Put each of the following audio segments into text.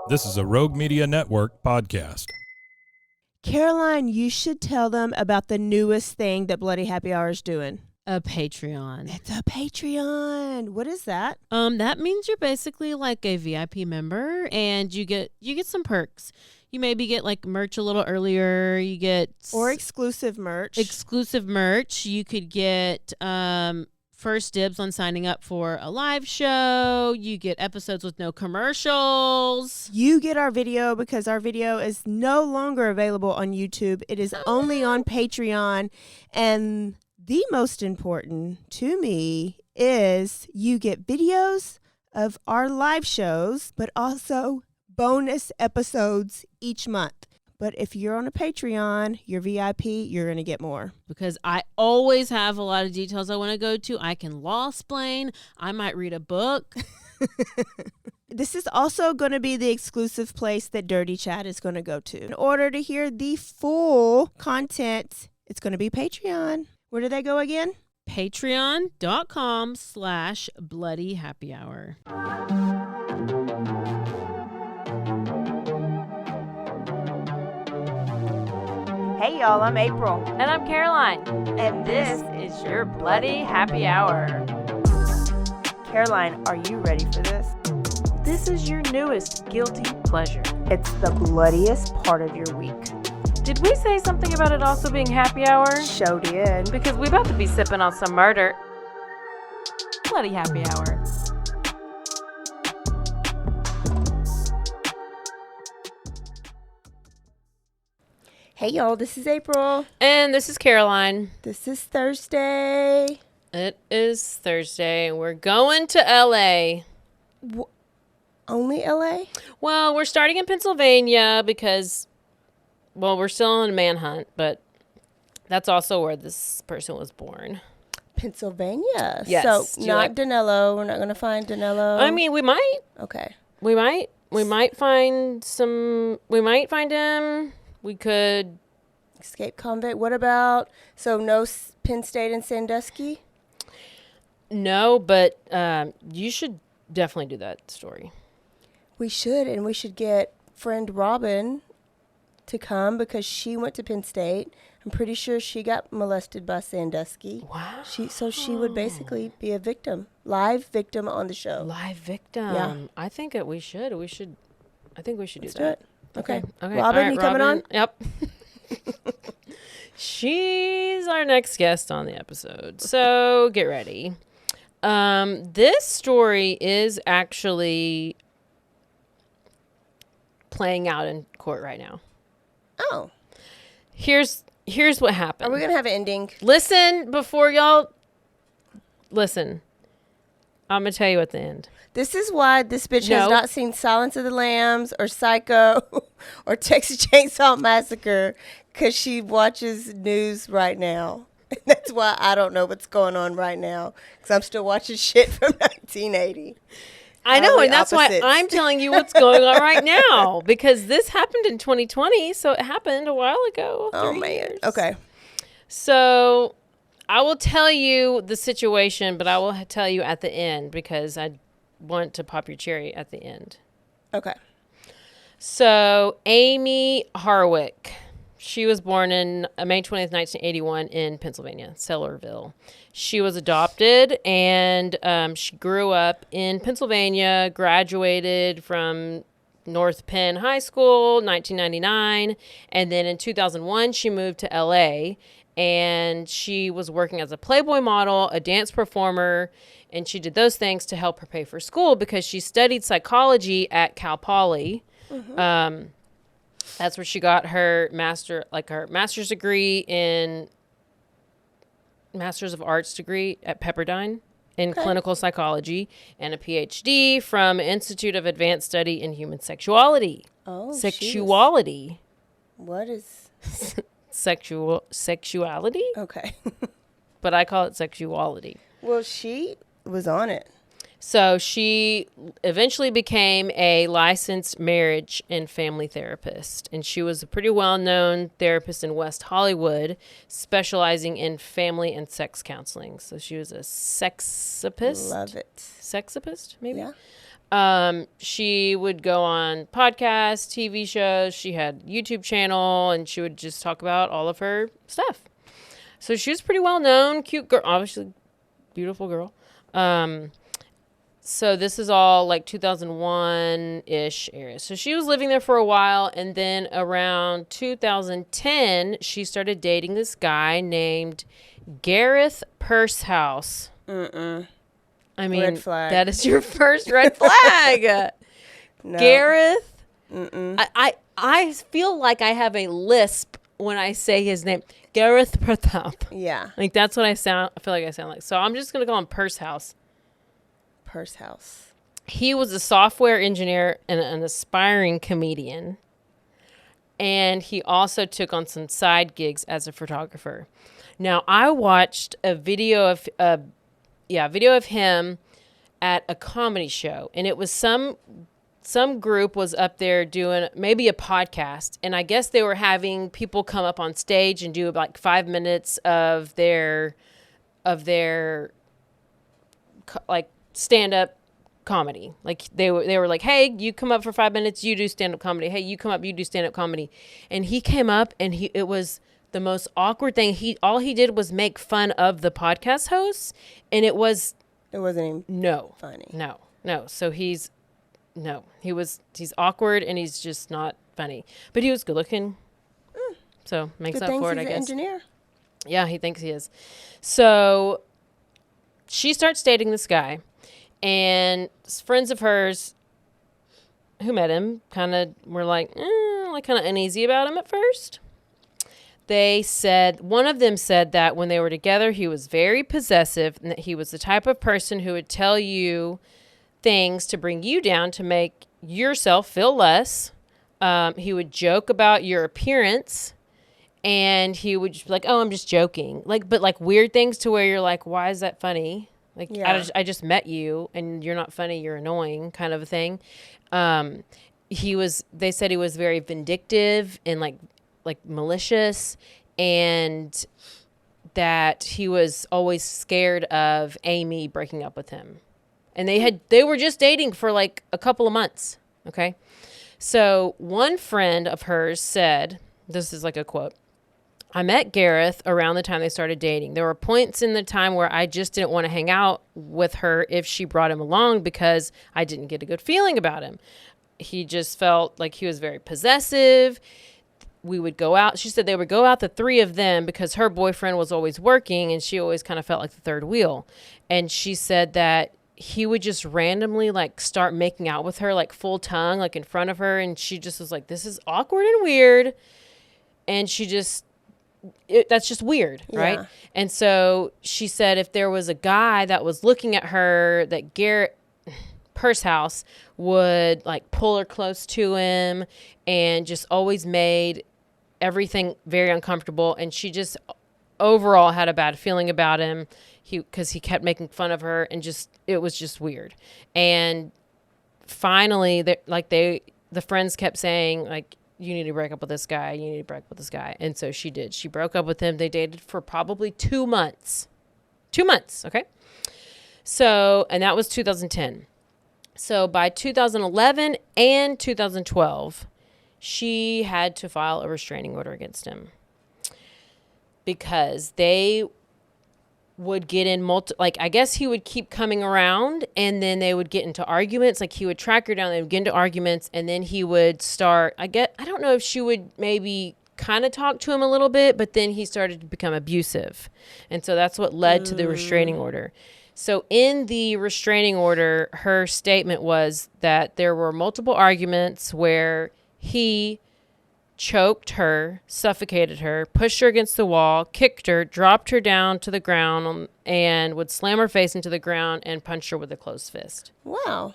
This is a Rogue Media Network podcast. Caroline, you should tell them about the newest thing that Bloody Happy Hour is doing. A Patreon. It's a Patreon. What is that? That means you're basically like a VIP member, and you get some perks. You maybe get like merch a little earlier. You get exclusive merch. You could get first dibs on signing up for a live show. You get episodes with no commercials. You get our video because our video is no longer available on YouTube. It is only on Patreon. And the most important to me is you get videos of our live shows, but also bonus episodes each month. But if you're on a Patreon, you're VIP, you're going to get more. Because I always have a lot of details I want to go to. I can law-splain. I might read a book. This is also going to be the exclusive place that Dirty Chat is going to go to. In order to hear the full content, it's going to be Patreon. Where do they go again? Patreon.com/BloodyHappyHour. Hey y'all, I'm April. And I'm Caroline. And This is your Bloody Happy Hour. Caroline, are you ready for this? This is your newest guilty pleasure. It's the bloodiest part of your week. Did we say something about it also being happy hour? Show did. Because we about to be sipping on some murder. Bloody Happy Hour. Hey y'all, this is April. And this is Caroline. This is Thursday. It is Thursday, and we're going to L.A. Only LA? Well, we're starting in Pennsylvania because, well, we're still on a manhunt, but that's also where this person was born. Pennsylvania. Yes. So Do not Danilo. We're not going to find Danilo. I mean, we might. Okay. We might find some. We might find him. We could. Escape convict. What about, so no Penn State and Sandusky? No, but you should definitely do that story. We should, and we should get friend Robin to come because she went to Penn State. I'm pretty sure she got molested by Sandusky. Wow. So she would basically be a victim, live victim on the show. Live victim. Yeah. I think that we should. I think we should Let's do that. do it. Okay. Okay. Robin, All right, you coming on? Yep. She's our next guest on the episode. So get ready. This story is actually playing out in court right now. Oh. Here's what happened. Are we going to have an ending? Listen before y'all listen. I'm going to tell you at the end. This is why this bitch has No. not seen Silence of the Lambs or Psycho or Texas Chainsaw Massacre because she watches news right now. And that's why I don't know what's going on right now because I'm still watching shit from 1980. I know, Probably and that's opposites. why I'm telling you what's going on right now because this happened in 2020, so it happened a while ago. Oh, 3 man. years. Okay. So I will tell you the situation, but I will tell you at the end because I want to pop your cherry at the end. Okay. So Amie Harwick, she was born in May 20th, 1981 in Pennsylvania, Sellerville. She was adopted, and she grew up in Pennsylvania, graduated from North Penn High School, 1999, and then in 2001, she moved to L.A., and she was working as a Playboy model, a dance performer, and she did those things to help her pay for school because she studied psychology at Cal Poly. Mm-hmm. That's where she got her master's degree in Master's of Arts degree at Pepperdine in clinical psychology and a PhD from Institute of Advanced Study in Human Sexuality. Oh, Sexuality. What is... Sexuality? Okay. But I call it sexuality. Well, she was on it. So she eventually became a licensed marriage and family therapist. And she was a pretty well-known therapist in West Hollywood, specializing in family and sex counseling. So she was a sexapist. Love it. Sexapist, maybe? Yeah. She would go on podcasts, TV shows. She had YouTube channel, and she would just talk about all of her stuff. So she was pretty well known, cute girl, obviously beautiful girl. So this is all like 2001-ish area. So she was living there for a while, and then around 2010, she started dating this guy named Gareth Pursehouse. I mean, Red flag. that is your first red flag. No. Gareth. I feel like I have a lisp when I say his name. Gareth Pursehouse. Yeah. Like that's what I feel like I sound like. So I'm just gonna call him Pursehouse. Pursehouse. He was a software engineer and an aspiring comedian. And he also took on some side gigs as a photographer. Now, I watched a video of him at a comedy show, and it was some group was up there doing maybe a podcast, and I guess they were having people come up on stage and do like 5 minutes of their like stand-up comedy. Like they were like, hey, you come up for 5 minutes, you do stand-up comedy. Hey, you come up, you do stand-up comedy. And he came up, and it was the most awkward thing. All he did was make fun of the podcast hosts, and it wasn't even funny. No. So he's awkward, and he's just not funny. But he was good looking. So makes Good up for it, I he's guess. an engineer. Yeah, he thinks he is. So she starts dating this guy, and friends of hers who met him kind of were like kind of uneasy about him at first. One of them said that when they were together, he was very possessive, and that he was the type of person who would tell you things to bring you down to make yourself feel less. He would joke about your appearance, and he would just be like, oh, I'm just joking. But weird things to where you're like, why is that funny? Like, yeah. I just met you, and you're not funny, you're annoying, kind of a thing. They said he was very vindictive and like malicious, and that he was always scared of Amie breaking up with him. And they were just dating for like a couple of months. Okay. So one friend of hers said, this is like a quote, I met Gareth around the time they started dating. There were points in the time where I just didn't want to hang out with her if she brought him along because I didn't get a good feeling about him. He just felt like he was very possessive. We would go out. She said they would go out, the three of them, because her boyfriend was always working, and she always kind of felt like the third wheel. And she said that he would just randomly like start making out with her, like full tongue, like in front of her. And she just was like, this is awkward and weird. And that's just weird. Right. Yeah. And so she said if there was a guy that was looking at her, that Gareth Pursehouse would like pull her close to him and just always made everything very uncomfortable. And she just overall had a bad feeling about him because he kept making fun of her, and it was just weird. And finally, the friends kept saying like, you need to break up with this guy. You need to break up with this guy. And so she did. She broke up with him. They dated for probably 2 months. 2 months. Okay. So, and that was 2010. So by 2011 and 2012, she had to file a restraining order against him because they would get in I guess he would keep coming around, and then they would get into arguments. Like he would track her down, they would get into arguments, and then he would start, I don't know if she would maybe kind of talk to him a little bit, but then he started to become abusive. And so that's what led to the restraining order. So in the restraining order, her statement was that there were multiple arguments where he choked her, suffocated her, pushed her against the wall, kicked her, dropped her down to the ground, and would slam her face into the ground and punch her with a closed fist. Wow.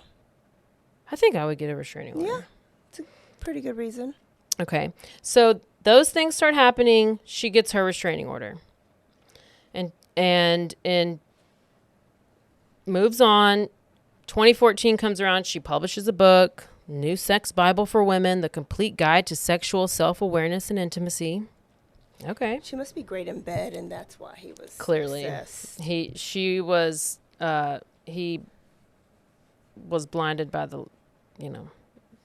I think I would get a restraining order. Yeah, it's a pretty good reason. Okay. So those things start happening. She gets her restraining order. And moves on. 2014 comes around. She publishes a book, New Sex Bible for Women, The Complete Guide to Sexual Self-Awareness and Intimacy. Okay. She must be great in bed, and that's why he was clearly obsessed. he was blinded by the,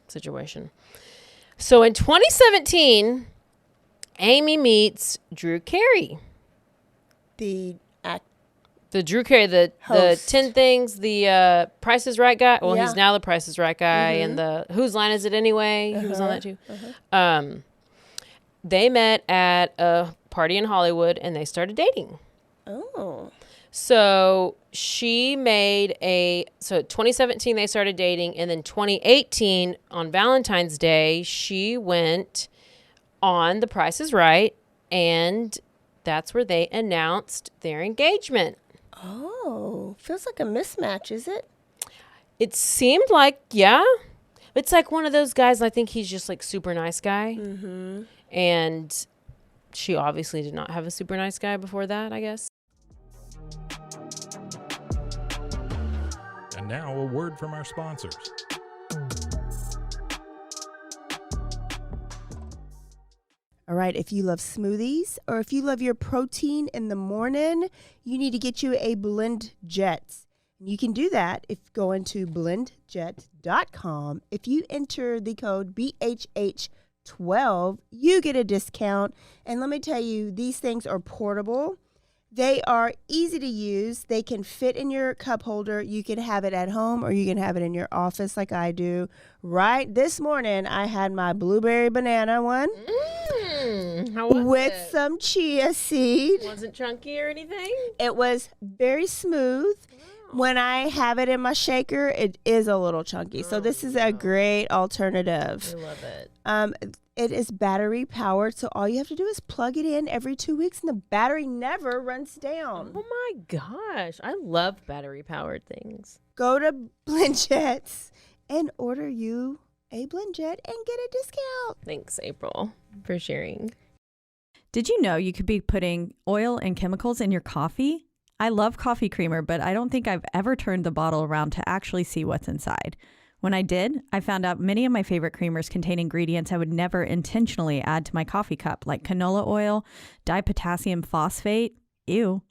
situation. So in 2017, Amie meets Drew Carey. The The Drew Carey, the Host. 10 Things, the Price is Right guy. Well, Yeah. he's now the Price is Right guy, and the Whose Line Is It Anyway? He was on that too. They met at a party in Hollywood, and they started dating. Oh. So she made so 2017 they started dating, and then 2018 on Valentine's Day she went on The Price is Right, and that's where they announced their engagement. Oh, feels like a mismatch, is it? It seemed like, yeah. It's like one of those guys, I think he's just like super nice guy. Mm-hmm. And she obviously did not have a super nice guy before that, I guess. And now a word from our sponsors. All right, if you love smoothies or if you love your protein in the morning, you need to get you a Blend Jets. You can do that if you go into blendjet.com. If you enter the code BHH12, you get a discount. And let me tell you, these things are portable. They are easy to use. They can fit in your cup holder. You can have it at home or you can have it in your office like I do. Right this morning, I had my blueberry banana one How was with it? some chia seed. Wasn't chunky or anything? It was very smooth. When I have it in my shaker, it is a little chunky. So this is a great alternative. I love it. It is battery powered, so all you have to do is plug it in every 2 weeks, and the battery never runs down. Oh my gosh. I love battery powered things. Go to BlendJets and order you a BlendJet and get a discount. Thanks, April, for sharing. Did you know you could be putting oil and chemicals in your coffee? I love coffee creamer, but I don't think I've ever turned the bottle around to actually see what's inside. When I did, I found out many of my favorite creamers contain ingredients I would never intentionally add to my coffee cup, like canola oil, dipotassium phosphate, ew,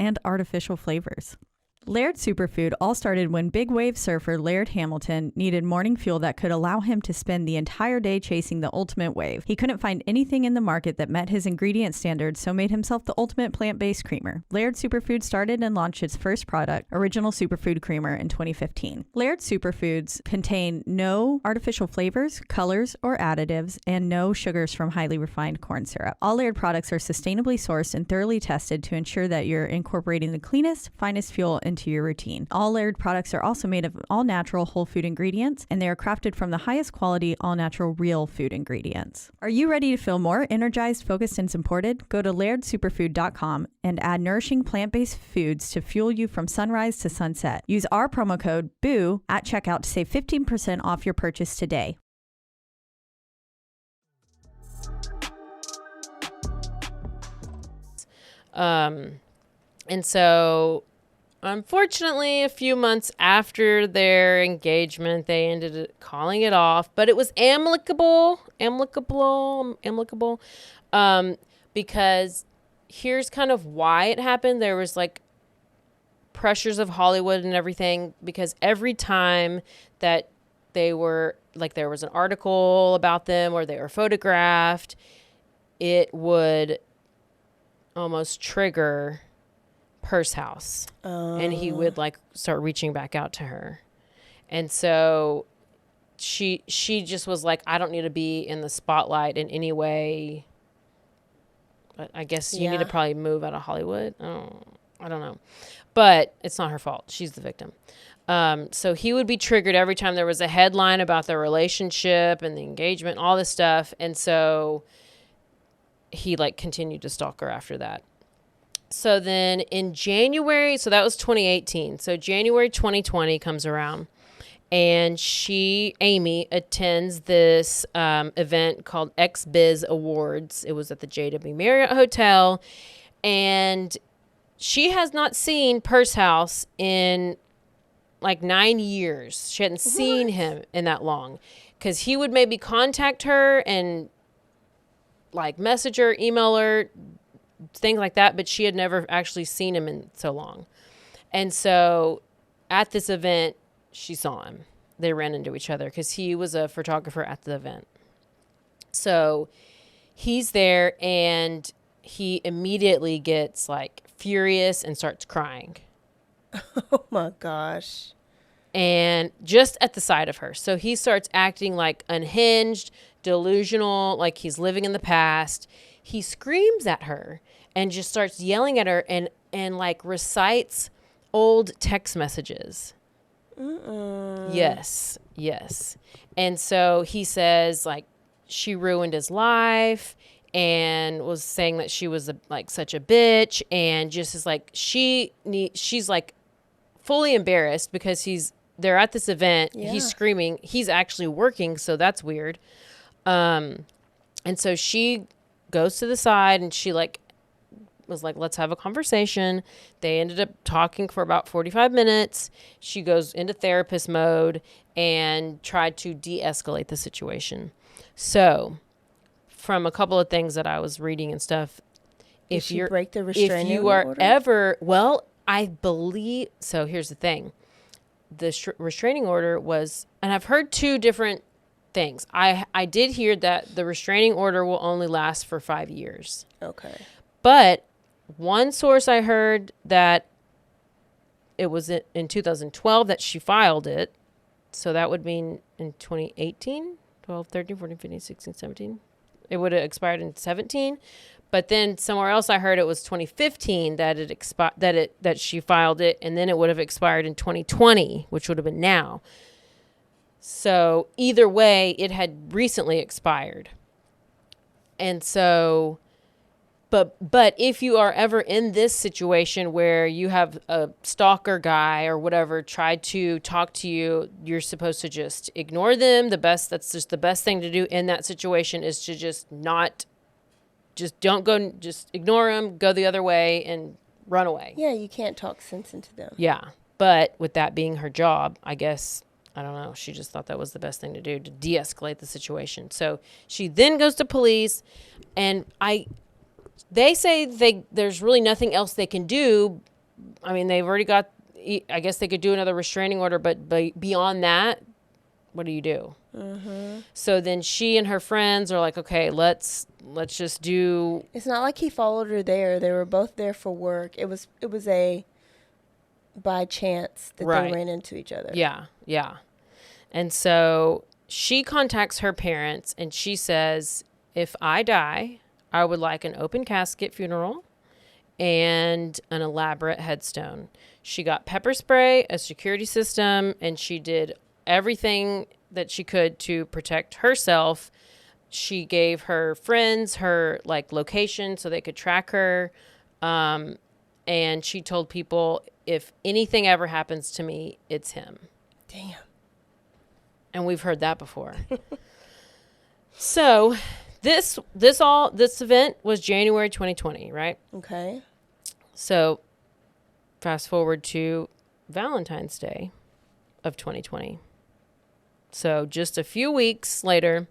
and artificial flavors. Laird Superfood all started when big wave surfer Laird Hamilton needed morning fuel that could allow him to spend the entire day chasing the ultimate wave. He couldn't find anything in the market that met his ingredient standards, so made himself the ultimate plant-based creamer. Laird Superfood started and launched its first product, Original Superfood Creamer, in 2015. Laird Superfoods contain no artificial flavors, colors, or additives, and no sugars from highly refined corn syrup. All Laird products are sustainably sourced and thoroughly tested to ensure that you're incorporating the cleanest, finest fuel into your routine. All Laird products are also made of all-natural whole food ingredients, and they are crafted from the highest quality all-natural real food ingredients. Are you ready to feel more energized, focused, and supported? Go to lairdsuperfood.com and add nourishing plant-based foods to fuel you from sunrise to sunset. Use our promo code BOO at checkout to save 15% off your purchase today. And so, unfortunately, a few months after their engagement, they ended up calling it off. But it was amicable, because here's kind of why it happened. There was like pressures of Hollywood and everything, because every time that they were, like, there was an article about them or they were photographed, it would almost trigger Pursehouse, and he would like start reaching back out to her. And so she just was like, I don't need to be in the spotlight in any way. But I guess you need to probably move out of Hollywood. I don't know. But it's not her fault. She's the victim. So he would be triggered every time there was a headline about their relationship and the engagement, all this stuff. And so he like continued to stalk her after that. So then in January, so that was 2018. So January 2020 comes around, and Amie attends this event called XBiz Awards. It was at the JW Marriott Hotel, and she has not seen Pursehouse in like 9 years. She hadn't seen him in that long, because he would maybe contact her and like message her, email her, things like that, but she had never actually seen him in so long. And so at this event, she saw him. They ran into each other because he was a photographer at the event. So he's there, and he immediately gets like furious and starts crying. Oh my gosh. And just at the sight of her. So he starts acting like unhinged, delusional, like he's living in the past. He screams at her and just starts yelling at her and like recites old text messages. Yes. And so he says like she ruined his life and was saying that she was like such a bitch, and just is like she's like fully embarrassed because they're at this event. Yeah. He's screaming. He's actually working, so that's weird. And so she goes to the side, and she like was like, let's have a conversation. They ended up talking for about 45 minutes. She goes into therapist mode and tried to de-escalate the situation. So from a couple of things that I was reading and stuff, if you break the restraining order? I believe so. Here's the thing. The restraining order was, and I've heard two different things. I did hear that the restraining order will only last for 5 years. Okay. But one source I heard that it was in 2012 that she filed it. So that would mean in 2018, 12, 13, 14, 15, 16, 17. It would have expired in 17. But then somewhere else I heard it was 2015 that it expired, that she filed it, and then it would have expired in 2020, which would have been now. So either way, it had recently expired. And so, but if you are ever in this situation where you have a stalker guy or whatever try to talk to you, you're supposed to just ignore them. That's just the best thing to do in that situation is to just don't go, just ignore them, go the other way and run away. Yeah, you can't talk sense into them. Yeah. But with that being her job, I guess, I don't know, she just thought that was the best thing to do to de-escalate the situation. So she then goes to police, and they say there's really nothing else they can do. I mean, they've already got, I guess they could do another restraining order, but beyond that, what do you do? Mm-hmm. So then she and her friends are like, okay, let's just do. It's not like he followed her there. They were both there for work. It was a by chance that they ran into each other. Yeah. And so she contacts her parents, and she says, if I die, I would like an open casket funeral and an elaborate headstone. She got pepper spray, a security system, and she did everything that she could to protect herself. She gave her friends her like location so they could track her. And she told people, if anything ever happens to me, it's him. Damn. And we've heard that before. So this event was January 2020, right? Okay. So fast forward to Valentine's Day of 2020. So just a few weeks later,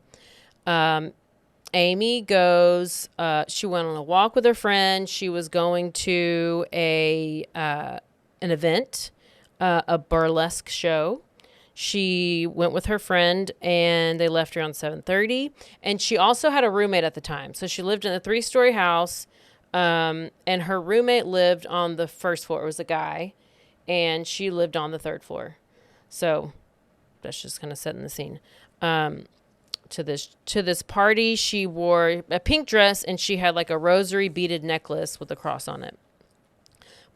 Amie goes, she went on a walk with her friend. She was going to an event, a burlesque show. She went with her friend, and they left around 7:30. And she also had a roommate at the time. So she lived in a 3-story house, and her roommate lived on the first floor. It was a guy, and she lived on the 3rd floor. So that's just kind of setting the scene. To this party, she wore a pink dress, and she had like a rosary beaded necklace with a cross on it.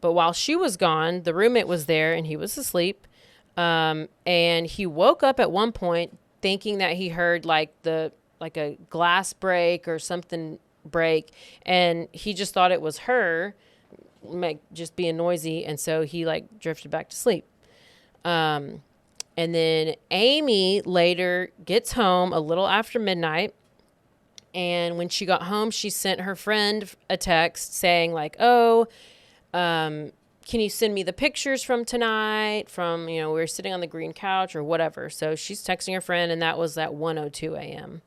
But while she was gone, the roommate was there, and he was asleep. And he woke up at one point thinking that he heard like a glass break or something break, and he just thought it was her just being noisy, and so he like drifted back to sleep. And then Amie later gets home a little after midnight. And when she got home, she sent her friend a text saying like, can you send me the pictures from tonight? We were sitting on the green couch or whatever. So she's texting her friend, and that was at 1:02 a.m.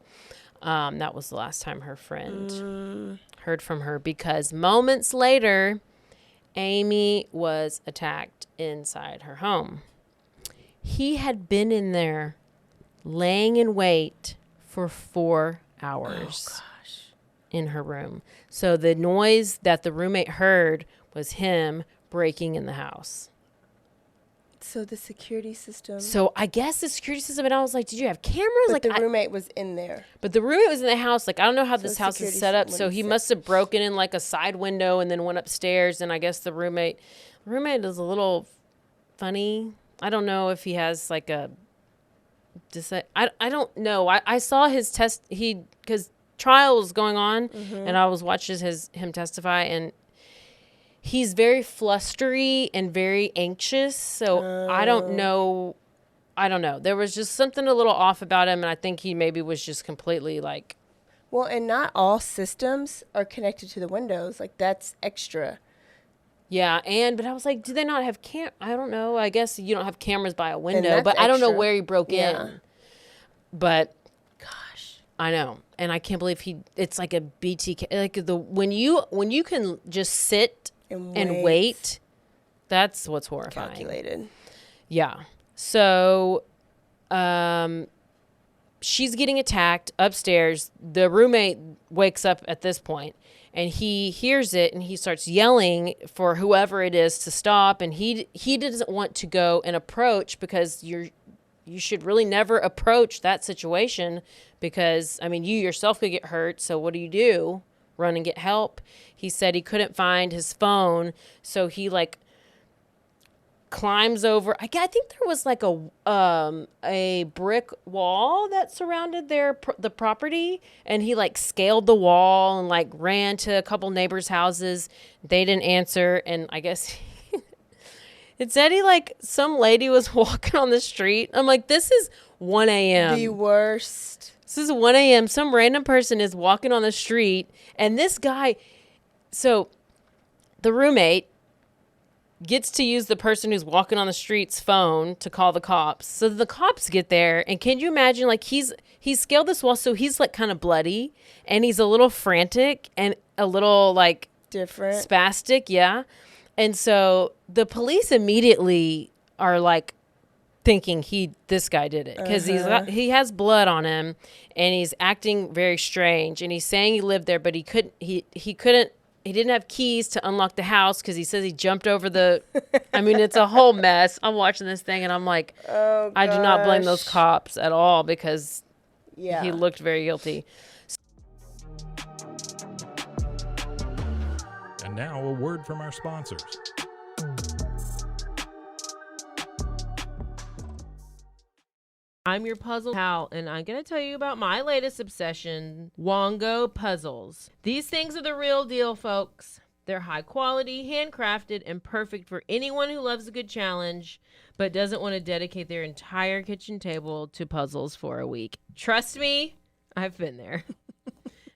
That was the last time her friend heard from her, because moments later, Amie was attacked inside her home. He had been in there laying in wait for 4 hours in her room. So the noise that the roommate heard was him breaking in the house. So the security system. So I guess the security system, and I was like, did you have cameras? But like the roommate was in there. But the roommate was in the house. Like, I don't know how So this house is security set up. system So wouldn't he sit. must have broken in like a side window and then went upstairs. And I guess the roommate is a little funny. I don't know if he has like a, I don't know. I saw his test. Because trial was going on and I was watching him testify, and he's very flustery and very anxious. So I don't know. There was just something a little off about him. And I think he maybe was just completely like. Well, and not all systems are connected to the windows. Like, that's extra. Yeah. But I was like, do they not have I don't know. I guess you don't have cameras by a window, that's but I don't know extra. where he broke in. But Gosh. I know. And I can't believe it's like a BTK. Like when you can just sit and wait, that's what's horrifying. Calculated. Yeah. So, she's getting attacked upstairs. The roommate wakes up at this point, and he hears it, and he starts yelling for whoever it is to stop. And he doesn't want to go and approach, because you should really never approach that situation, because, I mean, you yourself could get hurt. So what do? Run and get help. He said he couldn't find his phone, so he like climbs over. I think there was like a brick wall that surrounded the property, and he like scaled the wall and like ran to a couple neighbors' houses. They didn't answer, and I guess it said some lady was walking on the street. I'm like, this is 1 a.m. The worst. This is 1 a.m. Some random person is walking on the street, and this guy, so the roommate gets to use the person who's walking on the street's phone to call the cops. So the cops get there, and can you imagine, like, he's scaled this wall, so he's like kind of bloody, and he's a little frantic and a little like different, spastic, yeah. And so the police immediately are like thinking this guy did it, because he has blood on him, and he's acting very strange, and he's saying he lived there, but he didn't have keys to unlock the house, because he says he jumped over the. I mean, it's a whole mess. I'm watching this thing, and I'm like, oh, I do not blame those cops at all, because he looked very guilty. And now a word from our sponsors. I'm your puzzle pal, and I'm going to tell you about my latest obsession, Wongo puzzles. These things are the real deal, folks. They're high quality, handcrafted, and perfect for anyone who loves a good challenge but doesn't want to dedicate their entire kitchen table to puzzles for a week. Trust me, I've been there.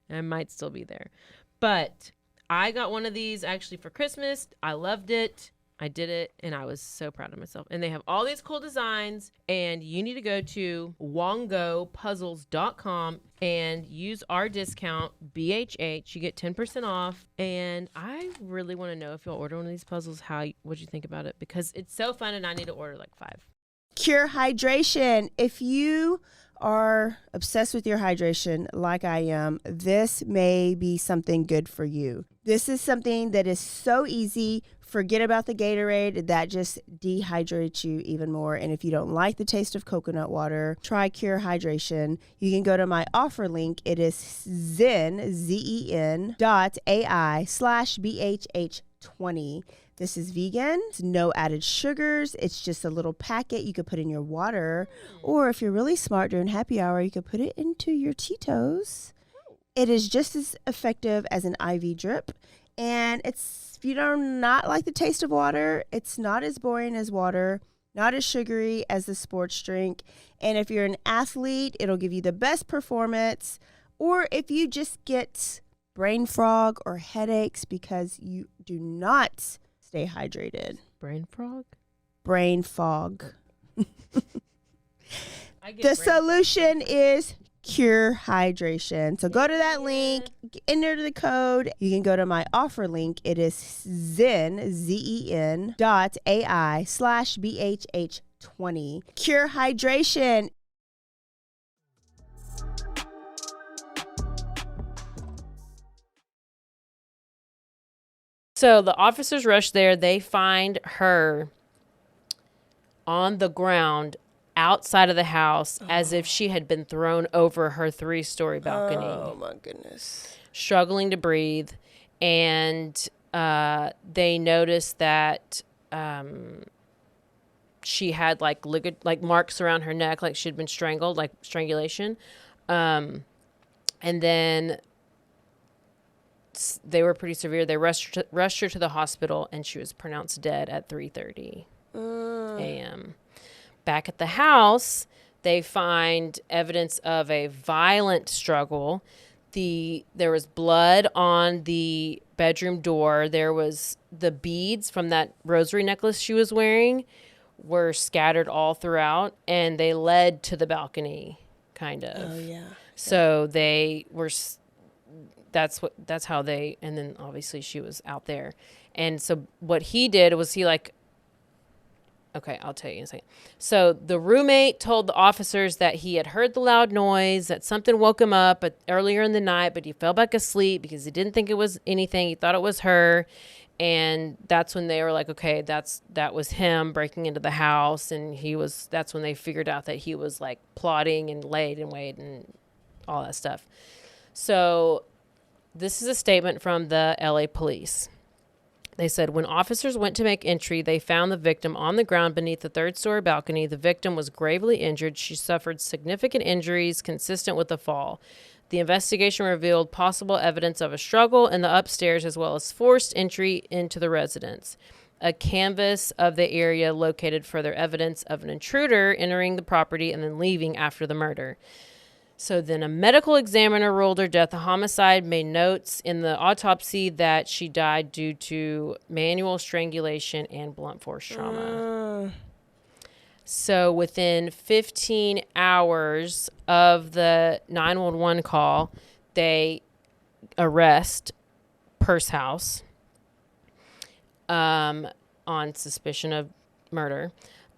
I might still be there. But I got one of these actually for Christmas. I loved it. I did it, and I was so proud of myself. And they have all these cool designs, and you need to go to wongopuzzles.com and use our discount, BHH. You get 10% off, and I really want to know, if you'll order one of these puzzles, what'd you think about it? Because it's so fun, and I need to order like 5. Cure hydration. If you are obsessed with your hydration like I am, this may be something good for you. This is something that is so easy. Forget about the Gatorade. That just dehydrates you even more. And if you don't like the taste of coconut water, try Cure Hydration. You can go to my offer link. It is zen.ai/BHH20. This is vegan. It's no added sugars. It's just a little packet you could put in your water. Or if you're really smart during happy hour, you could put it into your Tito's. It is just as effective as an IV drip. And if you do not like the taste of water, it's not as boring as water, not as sugary as the sports drink. And if you're an athlete, it'll give you the best performance. Or if you just get brain fog or headaches because you do not stay hydrated. Brain frog? Brain fog. The solution is Cure Hydration. So go to that link, enter the code. You can go to my offer link. It is zen.ai/BHH20. 2020. Cure hydration. So the officers rush there. They find her on the ground outside of the house as if she had been thrown over her 3-story balcony. Oh, my goodness. Struggling to breathe. And they noticed that she had like marks around her neck, like she'd been strangled, like strangulation. And then they were pretty severe. They rushed her to the hospital, and she was pronounced dead at 3:30 a.m. Back at the house, they find evidence of a violent struggle. There was blood on the bedroom door. There was the beads from that rosary necklace she was wearing were scattered all throughout, and they led to the balcony, kind of. Oh, yeah. So they were... That's how they, and then obviously she was out there. And so what he did was okay, I'll tell you in a second. So the roommate told the officers that he had heard the loud noise, that something woke him up earlier in the night, but he fell back asleep because he didn't think it was anything. He thought it was her. And that's when they were like, okay, that was him breaking into the house. And that's when they figured out that he was like plotting and laid and wait and all that stuff. So this is a statement from the LA police. They said, when officers went to make entry, they found the victim on the ground beneath the 3rd-story balcony. The victim was gravely injured. She suffered significant injuries consistent with the fall. The investigation revealed possible evidence of a struggle in the upstairs as well as forced entry into the residence. A canvass of the area located further evidence of an intruder entering the property and then leaving after the murder. So then a medical examiner ruled her death a homicide, made notes in the autopsy that she died due to manual strangulation and blunt force trauma. So within 15 hours of the 911 call, they arrest Pursehouse on suspicion of murder.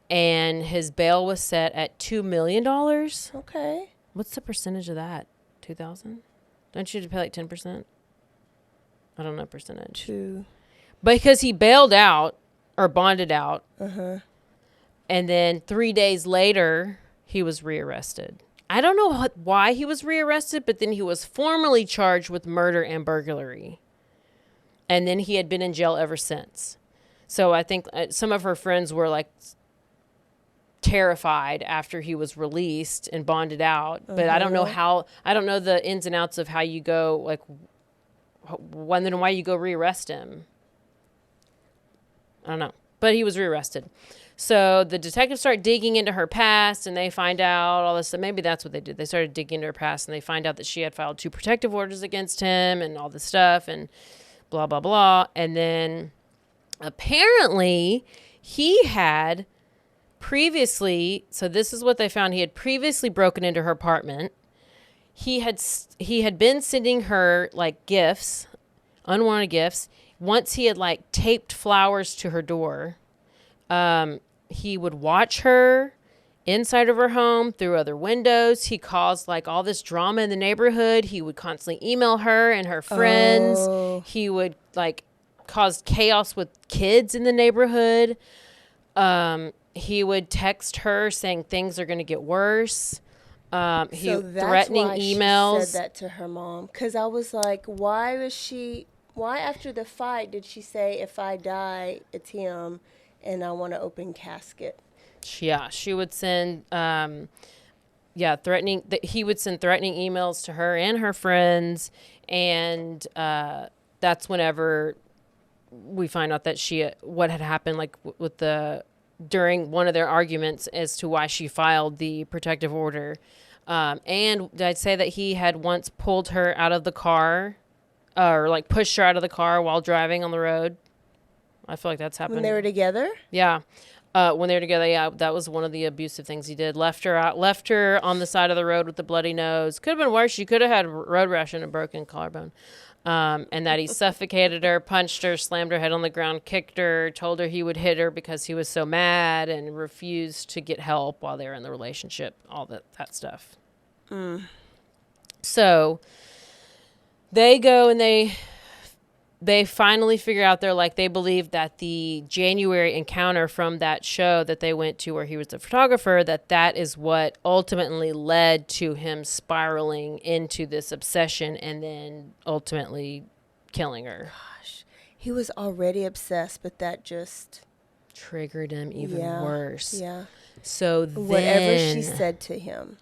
And his bail was set at $2 million. Okay. What's the percentage of that? 2,000? Don't you have to pay like 10%? I don't know percentage. 2. Because he bailed out or bonded out. Uh-huh. And then 3 days later, he was rearrested. I don't know why he was rearrested, but then he was formally charged with murder and burglary. And then he had been in jail ever since. So I think some of her friends were like terrified after he was released and bonded out, but I don't know the ins and outs of how you go, like why you go rearrest him. I don't know, but he was rearrested. So the detectives start digging into her past, and they find out all this stuff. Maybe that's what they did. They started digging into her past, and they find out that she had filed 2 protective orders against him and all this stuff and blah, blah, blah. And then apparently he had previously, so this is what they found. He had previously broken into her apartment. He had been sending her like gifts, unwanted gifts. Once he had like taped flowers to her door. He would watch her inside of her home through other windows. He caused like all this drama in the neighborhood. He would constantly email her and her friends. Oh. He would like cause chaos with kids in the neighborhood. He would text her saying things are going to get worse. So threatening emails. She said that to her mom. Because I was like, why after the fight did she say, if I die, it's him and I want an open casket? Yeah, she would send, he would send threatening emails to her and her friends. And that's whenever we find out that what had happened, like during one of their arguments as to why she filed the protective order. And I'd say that he had once pulled her out of the car or like pushed her out of the car while driving on the road. I feel like that's happened. When they were together? Yeah. When they were together, yeah, that was one of the abusive things he did. Left her on the side of the road with the bloody nose. Could have been worse. She could have had road rash and a broken collarbone. And that he suffocated her, punched her, slammed her head on the ground, kicked her, told her he would hit her because he was so mad, and refused to get help while they were in the relationship. All that stuff. So they go and they finally figure out, they believe that the January encounter from that show that they went to where he was the photographer, that is what ultimately led to him spiraling into this obsession and then ultimately killing her. Gosh, he was already obsessed, but that just triggered him even worse. Yeah. So then, whatever she said to him.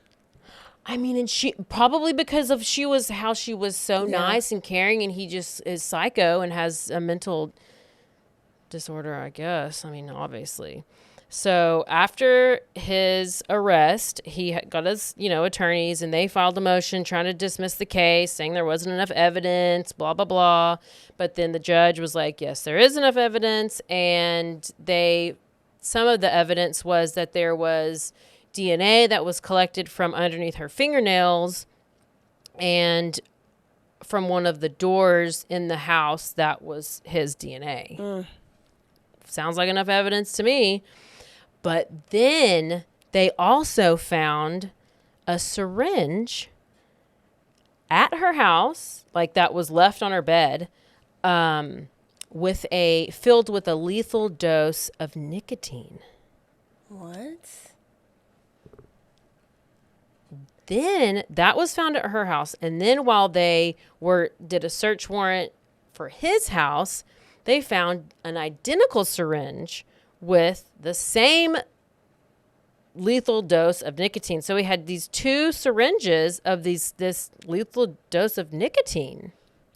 I mean, and she probably because of how she was so nice and caring, and he just is psycho and has a mental disorder, I guess. I mean, obviously. So after his arrest, he got his, attorneys, and they filed a motion trying to dismiss the case, saying there wasn't enough evidence, blah, blah, blah. But then the judge was like, yes, there is enough evidence. And some of the evidence was that there was DNA that was collected from underneath her fingernails and from one of the doors in the house that was his DNA. Sounds like enough evidence to me. But then they also found a syringe at her house, that was left on her bed, filled with a lethal dose of nicotine. What? Then that was found at her house. And then while they did a search warrant for his house, they found an identical syringe with the same lethal dose of nicotine. So he had these two syringes of this lethal dose of nicotine.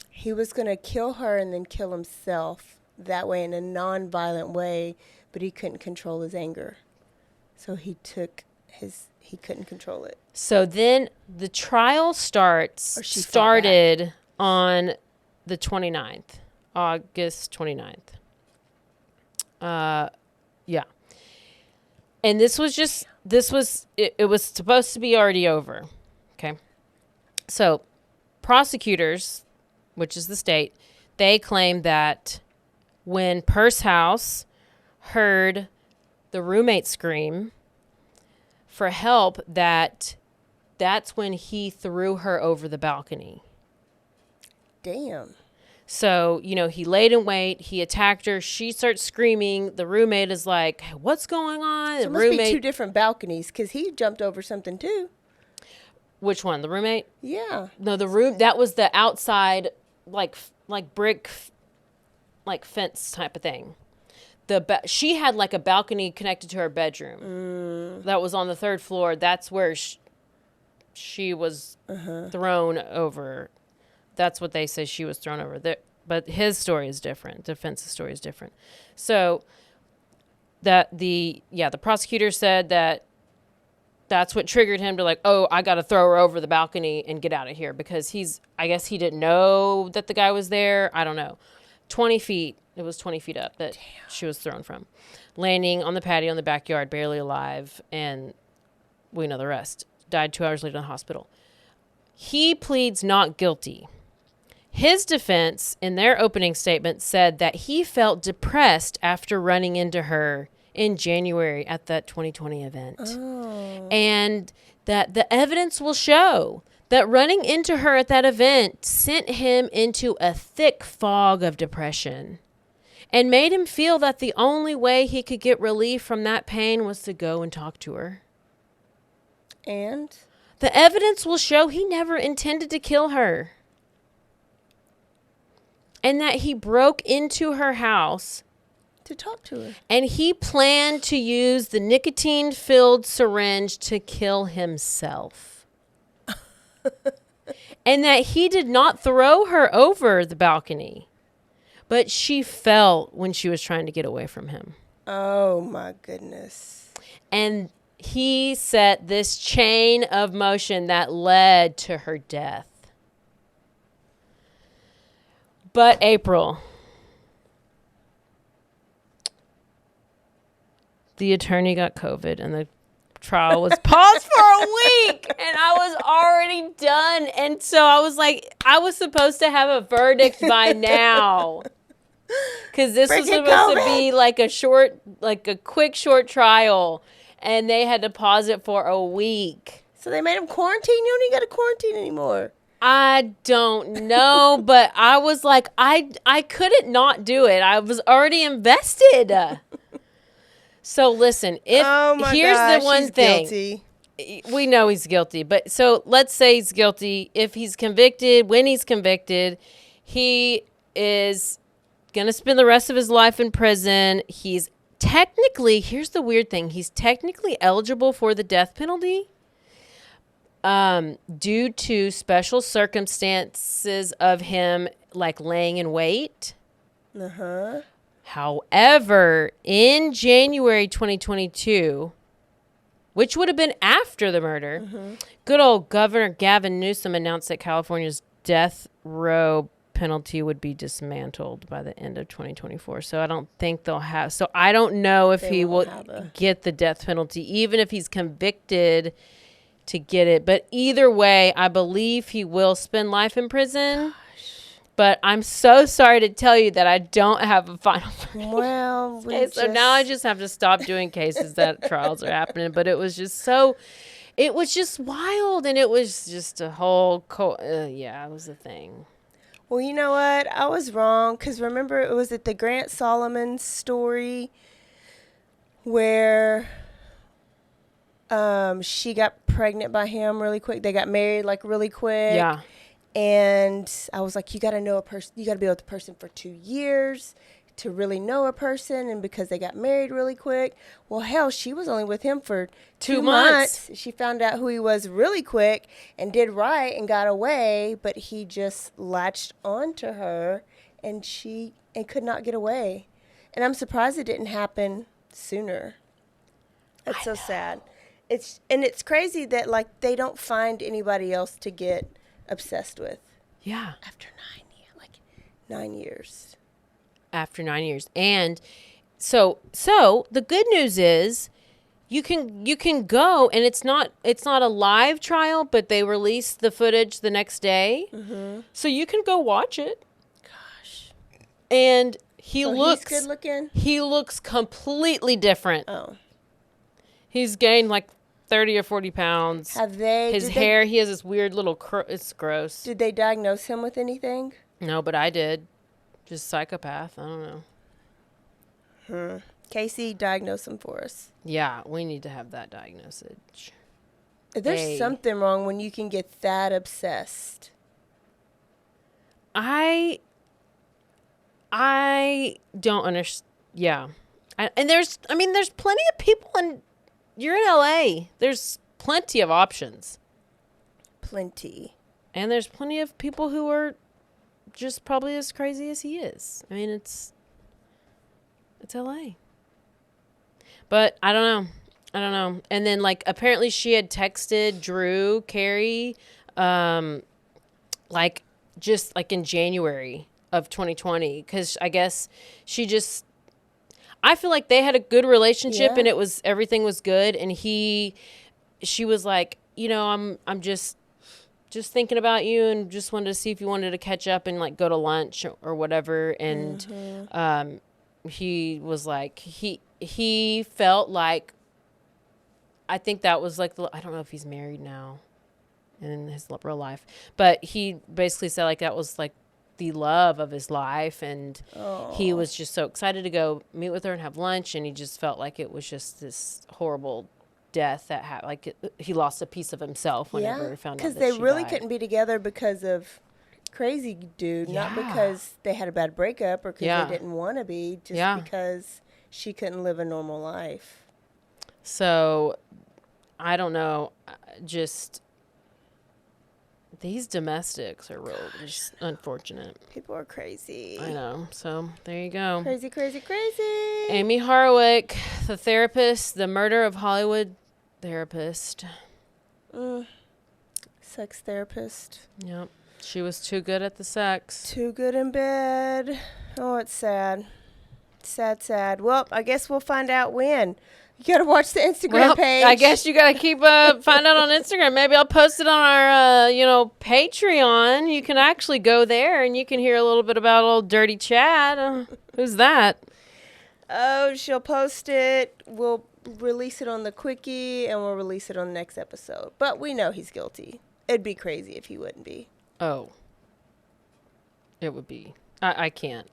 He was going to kill her and then kill himself that way in a non-violent way, but he couldn't control his anger. So he couldn't control it. So then the trial started on the 29th, August 29th. Yeah. And it was supposed to be already over. Okay. So prosecutors, which is the state, they claim that when Pursehouse heard the roommate scream for help, that's when he threw her over the balcony. Damn. So, he laid in wait. He attacked her. She starts screaming. The roommate is like, what's going on? So it must be two different balconies because he jumped over something too. Which one? The roommate? Yeah. No, that was the outside, like brick, fence type of thing. She had a balcony connected to her bedroom. That was on the third floor. That's where she was thrown over. That's what they say, she was thrown over there. But his story is different. The defense's story is different. So the prosecutor said that's what triggered him to I got to throw her over the balcony and get out of here, because I guess he didn't know that the guy was there. I don't know. 20 feet. It was 20 feet up that she was thrown from, landing on the patio in the backyard, barely alive. And we know the rest. Died 2 hours later in the hospital. He pleads not guilty. His defense, in their opening statement, said that he felt depressed after running into her in January at that 2020 event. Oh. And that the evidence will show that running into her at that event sent him into a thick fog of depression and made him feel that the only way he could get relief from that pain was to go and talk to her. And? The evidence will show he never intended to kill her. And that he broke into her house to talk to her. And he planned to use the nicotine-filled syringe to kill himself. And that he did not throw her over the balcony, but she fell when she was trying to get away from him. Oh, my goodness. And he set this chain of motion that led to her death. But April, the attorney got COVID and the trial was paused for a week, and I was already done. And so I was like, I was supposed to have a verdict by now, because this was supposed to be like a quick short trial, and they had to pause it for a week. So they made him quarantine? You don't even got to quarantine anymore. I don't know, but I was like, I couldn't not do it. I was already invested. So listen, here's the one thing. Guilty. We know he's guilty, but so let's say he's guilty. If he's convicted, when he's convicted, he is going to spend the rest of his life in prison. He's technically, here's the weird thing, he's technically eligible for the death penalty due to special circumstances of him like laying in wait. Uh-huh. However, in January 2022, which would have been after the murder, good old Governor Gavin Newsom announced that California's death row penalty would be dismantled by the end of 2024. So I don't think they'll have. So I don't know if he will get the death penalty, even if he's convicted to get it. But either way, I believe he will spend life in prison. But I'm so sorry to tell you that I don't have a final verdict. Well, so now I just have to stop doing cases that trials are happening. But it was just it was just wild. And it was just a whole, it was a thing. Well, you know what? I was wrong. Because remember, it was at the Grant Solomon story where she got pregnant by him really quick. They got married like really quick. Yeah. And I was like, you got to know a person. You got to be with a person for 2 years to really know a person. And because they got married really quick. Well, hell, she was only with him for 2 months. She found out who he was really quick and did right and got away. But he just latched on to her and could not get away. And I'm surprised it didn't happen sooner. That's so sad. It's crazy that like they don't find anybody else to get obsessed with. Yeah. After 9 years. After 9 years. And so the good news is you can go, and it's not a live trial, but they release the footage the next day. Mm-hmm. So you can go watch it. Gosh. And he's good looking? He looks completely different. Oh. He's gained like 30 or 40 pounds. His hair, he has this weird little, it's gross. Did they diagnose him with anything? No, but I did. Just psychopath. I don't know. Casey, diagnose him for us. Yeah, we need to have that diagnosis. There's something wrong when you can get that obsessed. I don't understand. Yeah. And there's plenty of people you're in LA. There's plenty of options. Plenty. And there's plenty of people who are just probably as crazy as he is. I mean, it's LA. But I don't know. And then like apparently she had texted Drew Carey like just like in January of 2020, cuz I guess I feel like they had a good relationship and everything was good, and she was like, I'm just thinking about you and just wanted to see if you wanted to catch up and like go to lunch or whatever. And he was like, he felt like, I think that was like, I don't know if he's married now in his real life, but he basically said like that was like the love of his life, and he was just so excited to go meet with her and have lunch, and he just felt like it was just this horrible death that happened. Like he lost a piece of himself whenever he found out that because they really died. couldn't be together because of crazy dude, not because they had a bad breakup or because they didn't want to be, just because she couldn't live a normal life. So I don't know, just these domestics are real just unfortunate. People are crazy. I know. So there you go. Crazy. Amie Harwick, the therapist, the murder of Hollywood therapist. Sex therapist. Yep. She was too good at the sex. Too good in bed. Oh, it's sad. Sad. Well, I guess we'll find out when. You got to watch the Instagram page. I guess you got to keep find out on Instagram. Maybe I'll post it on our Patreon. You can actually go there and you can hear a little bit about old Dirty Chad. Who's that? Oh, she'll post it. We'll release it on the quickie and we'll release it on the next episode. But we know he's guilty. It'd be crazy if he wouldn't be. Oh. It would be. I can't.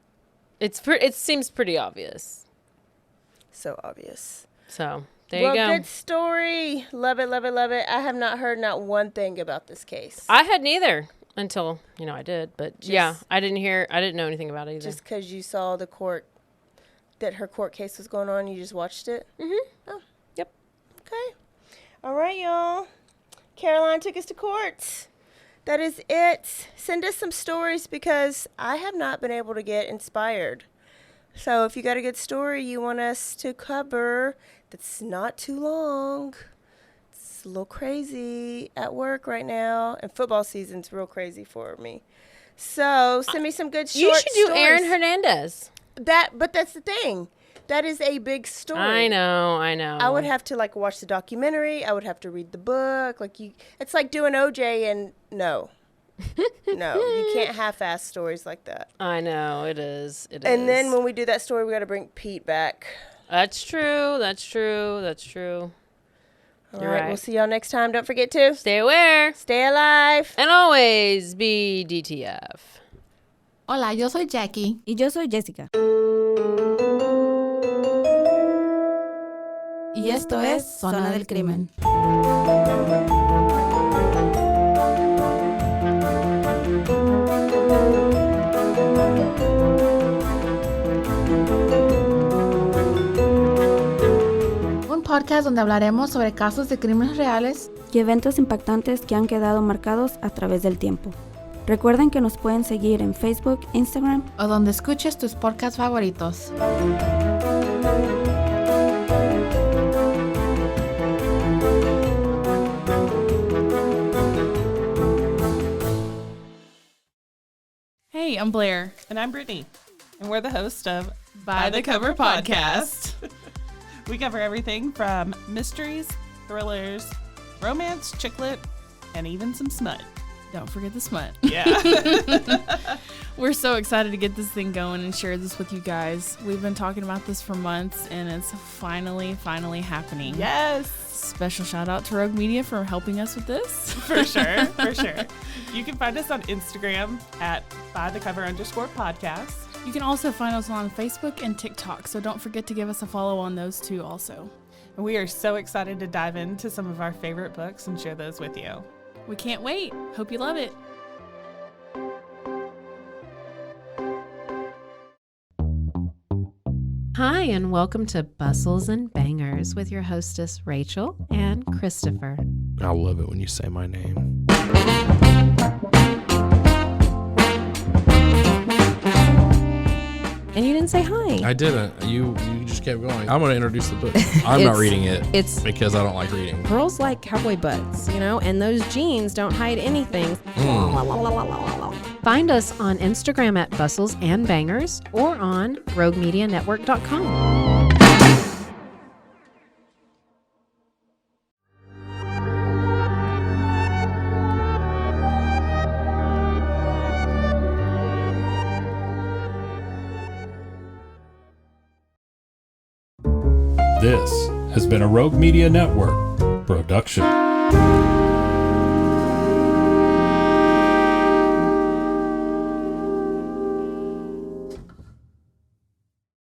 It seems pretty obvious. So obvious. So, there you go. Well, good story. Love it, love it, love it. I have not heard not one thing about this case. I had neither until, I did. But I didn't know anything about it either. Just because you saw that her court case was going on, you just watched it? Mm-hmm. Oh. Yep. Okay. All right, y'all. Caroline took us to court. That is it. Send us some stories because I have not been able to get inspired. So if you got a good story you want us to cover that's not too long, it's a little crazy at work right now, and football season's real crazy for me. So send me some good short You should do stories. Aaron Hernandez. But that's the thing. That is a big story. I know. I would have to watch the documentary. I would have to read the book. It's like doing OJ, and no, you can't half-ass stories like that. I know it is. And then when we do that story, we got to bring Pete back. That's true. All You're right, right. we'll see y'all next time. Don't forget to Stay aware stay alive. and always be DTF. Hola, yo soy Jackie. Y yo soy Jessica. Y esto es Zona del Crimen. Un podcast donde hablaremos sobre casos de crímenes reales y eventos impactantes que han quedado marcados a través del tiempo. Recuerden que nos pueden seguir en Facebook, Instagram o donde escuches tus podcasts favoritos. Hey, I'm Blair. And I'm Brittany. And we're the host of By the Cover Podcast. We cover everything from mysteries, thrillers, romance, chick lit, and even some smut. Don't forget the smut. Yeah. We're so excited to get this thing going and share this with you guys. We've been talking about this for months, and it's finally happening. Yes. Special shout out to Rogue Media for helping us with this. For sure. You can find us on Instagram at bythecover_podcast. You can also find us on Facebook and TikTok, so don't forget to give us a follow on those two also. And we are so excited to dive into some of our favorite books and share those with you. We can't wait. Hope you love it. Hi, and welcome to Bustles and Bangers with your hostess, Rachel and Christopher. I love it when you say my name. And you didn't say hi. I didn't. You just kept going. I'm going to introduce the book. I'm not reading it. It's because I don't like reading. girls like cowboy butts, and those jeans don't hide anything. Find us on Instagram at Bustles and Bangers or on roguemedianetwork.com. This has been a Rogue Media Network production.